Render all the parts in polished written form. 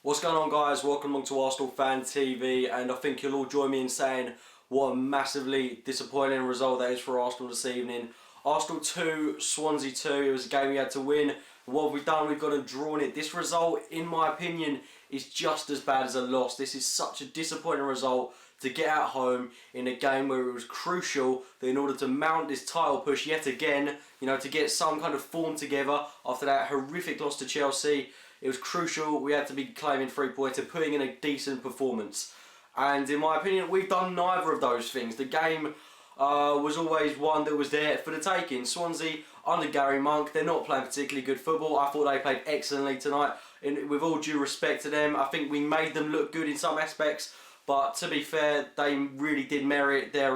What's going on, guys? Welcome along to Arsenal Fan TV, and I think you'll all join me in saying what a massively disappointing result that is for Arsenal this evening. Arsenal 2, Swansea 2, it was a game we had to win. What have we done? We've gone and drawn it. This result, in my opinion, is just as bad as a loss. This is such a disappointing result to get at home in a game where it was crucial that in order to mount this title push yet again, to get some kind of form together after that horrific loss to Chelsea, it was crucial. We had to be claiming 3 points and putting in a decent performance. And in my opinion, we've done neither of those things. The game was always one that was there for the taking. Swansea, under Gary Monk, they're not playing particularly good football. I thought they played excellently tonight. With all due respect to them, I think we made them look good in some aspects. But to be fair, they really did merit their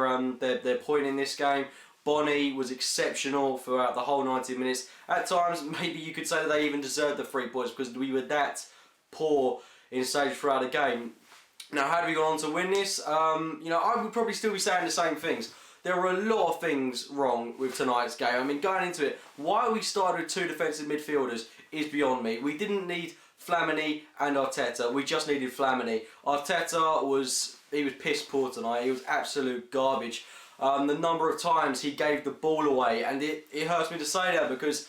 point in this game. Bonnie was exceptional throughout the whole 90 minutes. At times, maybe you could say that they even deserved the 3 points because we were that poor in stages throughout the game. Now, how do we go on to win this? I would probably still be saying the same things. There were a lot of things wrong with tonight's game. I mean, going into it, why we started with 2 defensive midfielders is beyond me. We didn't need Flamini and Arteta. We just needed Flamini. Arteta was piss poor tonight. He was absolute garbage. The number of times he gave the ball away, and it hurts me to say that because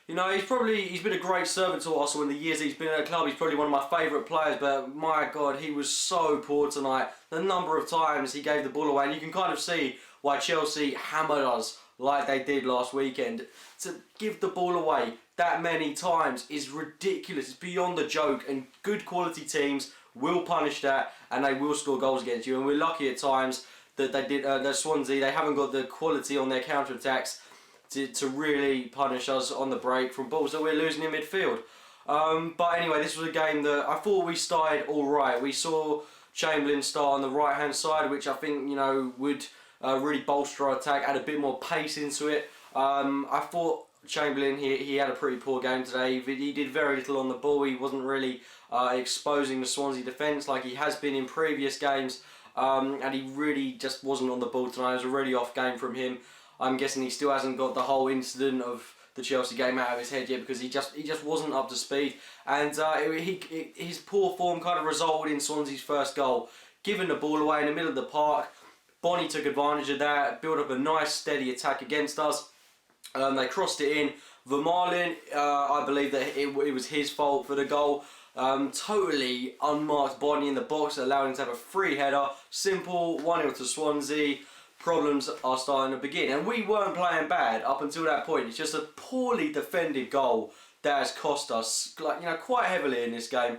he's been a great servant to Arsenal in the years he's been at the club. He's probably one of my favourite players, but my God, he was so poor tonight. The number of times he gave the ball away, and you can kind of see why Chelsea hammered us like they did last weekend. To give the ball away that many times is ridiculous. It's beyond a joke, and good quality teams will punish that, and they will score goals against you. And we're lucky at times that they did. That Swansea, they haven't got the quality on their counter attacks to really punish us on the break from balls that we're losing in midfield. But anyway, this was a game that I thought we started all right. We saw Chamberlain start on the right hand side, which I think would really bolster our attack, add a bit more pace into it. I thought Chamberlain, he had a pretty poor game today. He did very little on the ball. He wasn't really exposing the Swansea defence like he has been in previous games. And he really just wasn't on the ball tonight. It was a really off game from him. I'm guessing he still hasn't got the whole incident of the Chelsea game out of his head yet because he just wasn't up to speed. And his poor form kind of resulted in Swansea's first goal. Giving the ball away in the middle of the park, Bonnie took advantage of that, built up a nice steady attack against us. They crossed it in. Vermaelen, I believe that it was his fault for the goal. Totally unmarked Bonnie in the box, allowing him to have a free header. Simple, 1-0 to Swansea. Problems are starting to begin. And we weren't playing bad up until that point. It's just a poorly defended goal that has cost us quite heavily in this game.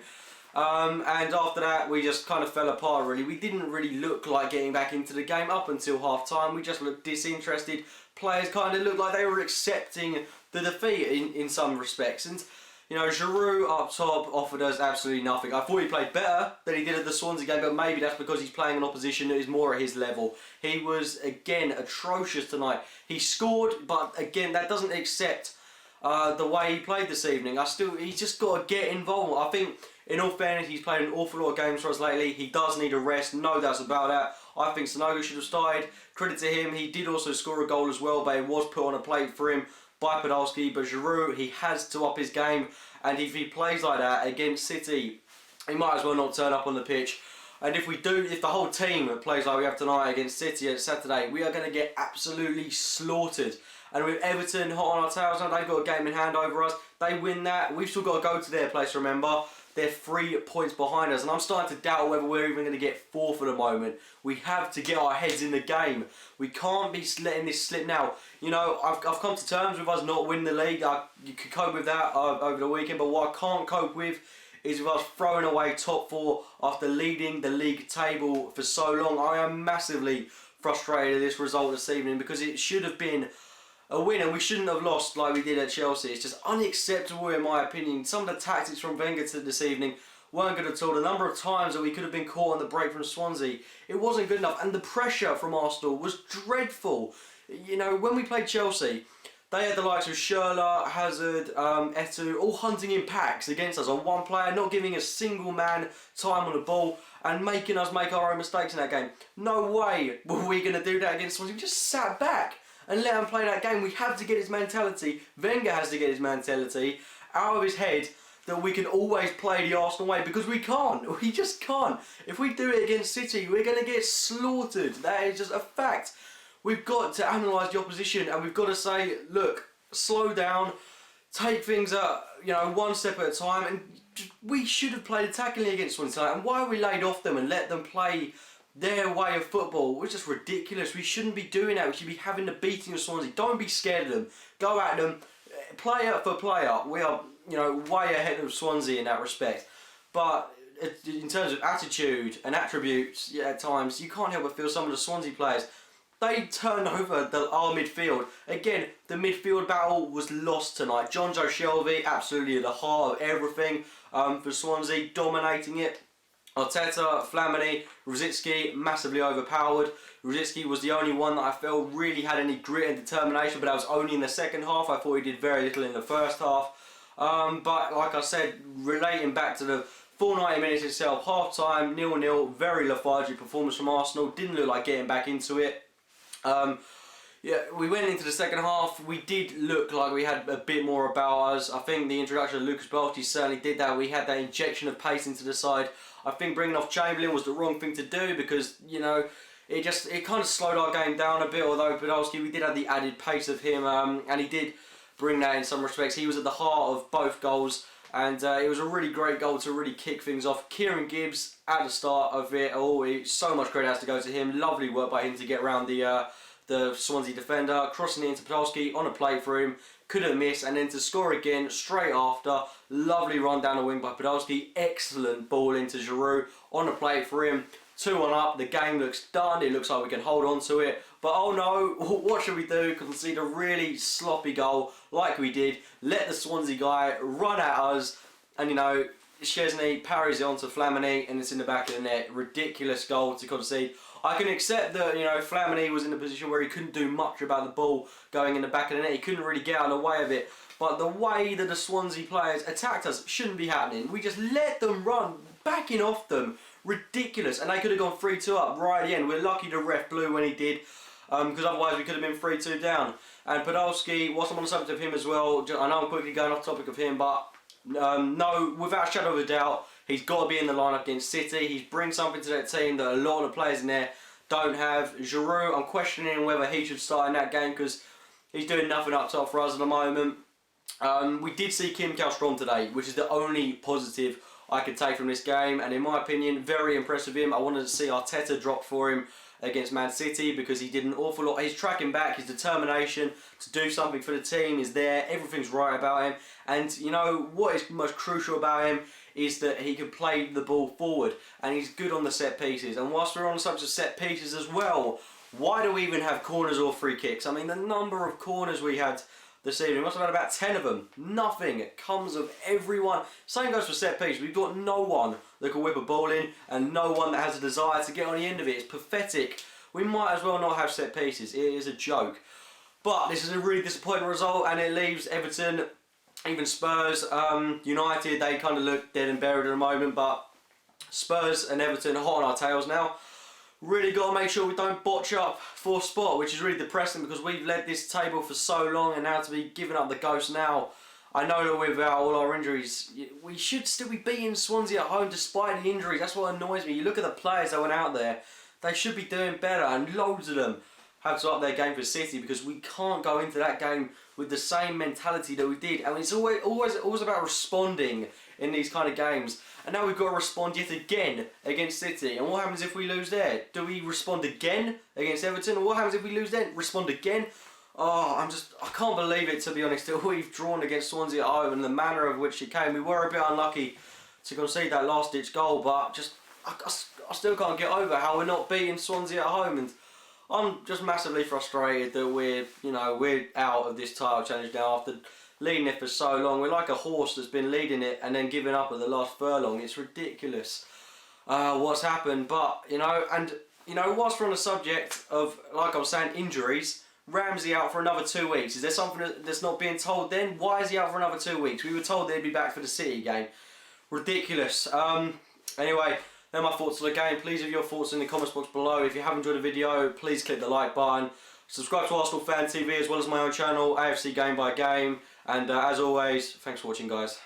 And after that, we just kind of fell apart, really. We didn't really look like getting back into the game up until half-time. We just looked disinterested. Players kind of looked like they were accepting the defeat in some respects. And Giroud up top offered us absolutely nothing. I thought he played better than he did at the Swansea game, but maybe that's because he's playing an opposition that is more at his level. He was, again, atrocious tonight. He scored, but again, that doesn't accept the way he played this evening. He's just got to get involved. I think, in all fairness, he's played an awful lot of games for us lately. He does need a rest, no doubts about that. I think Sanogo should have started. Credit to him, he did also score a goal as well, but it was put on a plate for him by Podolski. But Giroud, he has to up his game, and if he plays like that against City, he might as well not turn up on the pitch. And if the whole team plays like we have tonight against City at Saturday, we are going to get absolutely slaughtered. And with Everton hot on our tails now, they've got a game in hand over us. They win that, we've still got to go to their place, remember. They're 3 points behind us, and I'm starting to doubt whether we're even going to get 4th at the moment. We have to get our heads in the game. We can't be letting this slip now. I've come to terms with us not winning the league. You could cope with that over the weekend, but what I can't cope with is with us throwing away top 4 after leading the league table for so long. I am massively frustrated at this result this evening because it should have been a win, and we shouldn't have lost like we did at Chelsea. It's just unacceptable in my opinion. Some of the tactics from Wenger this evening weren't good at all. The number of times that we could have been caught on the break from Swansea, it wasn't good enough. And the pressure from Arsenal was dreadful. When we played Chelsea, they had the likes of Schürrle, Hazard, Eto'o, all hunting in packs against us on one player, not giving a single man time on the ball and making us make our own mistakes in that game. No way were we going to do that against Swansea. We just sat back and let him play that game. We have to get his mentality. Wenger has to get his mentality out of his head that we can always play the Arsenal way, because we can't. We just can't. If we do it against City, we're going to get slaughtered. That is just a fact. We've got to analyse the opposition, and we've got to say, look, slow down, take things you know, one step at a time, and we should have played attackingly against Swansea tonight. And why we laid off them and let them play their way of football was just ridiculous. We shouldn't be doing that. We should be having the beating of Swansea. Don't be scared of them. Go at them, player for player. We are, you know, way ahead of Swansea in that respect. But in terms of attitude and attributes, yeah, at times, you can't help but feel some of the Swansea players, they turned over our midfield. Again, the midfield battle was lost tonight. Jonjo Shelvey, absolutely at the heart of everything for Swansea, dominating it. Arteta, Flamini, Rosicky, massively overpowered. Rosicky was the only one that I felt really had any grit and determination, but that was only in the second half. I thought he did very little in the first half. But like I said, relating back to the full 90 minutes itself, half time, 0-0, very lethargic performance from Arsenal. Didn't look like getting back into it. Yeah, we went into the second half. We did look like we had a bit more about us. I think the introduction of Lucas Belty certainly did that. We had that injection of pace into the side. I think bringing off Chamberlain was the wrong thing to do, because, you know, it kind of slowed our game down a bit. Although Podolski, we did have the added pace of him, and he did bring that in some respects. He was at the heart of both goals, and it was a really great goal to really kick things off. Kieran Gibbs at the start of it. Oh, so much credit has to go to him. Lovely work by him to get around the Swansea defender, crossing it into Podolski on a plate for him, couldn't miss, and then to score again straight after. Lovely run down the wing by Podolski, excellent ball into Giroud on a plate for him. 2-1 up, the game looks done, it looks like we can hold on to it, but oh no, what should we do? Concede a really sloppy goal like we did, let the Swansea guy run at us, and you know, Szczesny parries it onto Flamini and it's in the back of the net. Ridiculous goal to concede. I can accept that, you know, Flamini was in a position where he couldn't do much about the ball going in the back of the net. He couldn't really get out of the way of it. But the way that the Swansea players attacked us shouldn't be happening. We just let them run, backing off them. Ridiculous. And they could have gone 3-2 up right at the end. We're lucky the ref blew when he did, because otherwise we could have been 3-2 down. And Podolski, whilst I'm on the subject of him as well, I know I'm quickly going off topic of him, but no, without a shadow of a doubt, he's got to be in the lineup against City. He's bring something to that team that a lot of the players in there don't have. Giroud, I'm questioning whether he should start in that game, because he's doing nothing up top for us at the moment. We did see Kim Kallstrom today, which is the only positive I could take from this game, and in my opinion, very impressive of him. I wanted to see Arteta drop for him against Man City, because he did an awful lot. He's tracking back, his determination to do something for the team is there, everything's right about him, and you know what is most crucial about him is that he can play the ball forward, and he's good on the set pieces. And whilst we're on the subject of set pieces as well, why do we even have corners or free kicks? I mean, the number of corners we had this evening, we must have had about 10 of them. Nothing comes of everyone. Same goes for set piece. We've got no one that can whip a ball in, and no one that has a desire to get on the end of it. It's pathetic. We might as well not have set pieces. It is a joke. But this is a really disappointing result, and it leaves Everton, even Spurs, United, they kind of look dead and buried at the moment, but Spurs and Everton are hot on our tails now. Really got to make sure we don't botch up fourth spot, which is really depressing, because we've led this table for so long, and now to be giving up the ghost now. I know that without all our injuries, we should still be beating Swansea at home despite the injuries. That's what annoys me. You look at the players that went out there, they should be doing better, and loads of them have to up their game for City, because we can't go into that game with the same mentality that we did. I mean, it's always about responding in these kind of games. And now we've got to respond yet again against City. And what happens if we lose there? Do we respond again against Everton? Or what happens if we lose then? Respond again? Oh, I can't believe it, to be honest. We've drawn against Swansea at home, and the manner of which it came. We were a bit unlucky to concede that last-ditch goal, but just I still can't get over how we're not beating Swansea at home. And I'm just massively frustrated that we're out of this title challenge now after leading it for so long. We're like a horse that's been leading it and then giving up at the last furlong. It's ridiculous what's happened. But whilst we're on the subject of, like I was saying, injuries, Ramsey out for another 2 weeks. Is there something that's not being told then? Why is he out for another 2 weeks? We were told they'd be back for the City game. Ridiculous. Anyway, they're my thoughts on the game. Please leave your thoughts in the comments box below. If you have enjoyed the video, please click the like button. Subscribe to Arsenal Fan TV as well as my own channel, AFC Game by Game. And as always, thanks for watching, guys.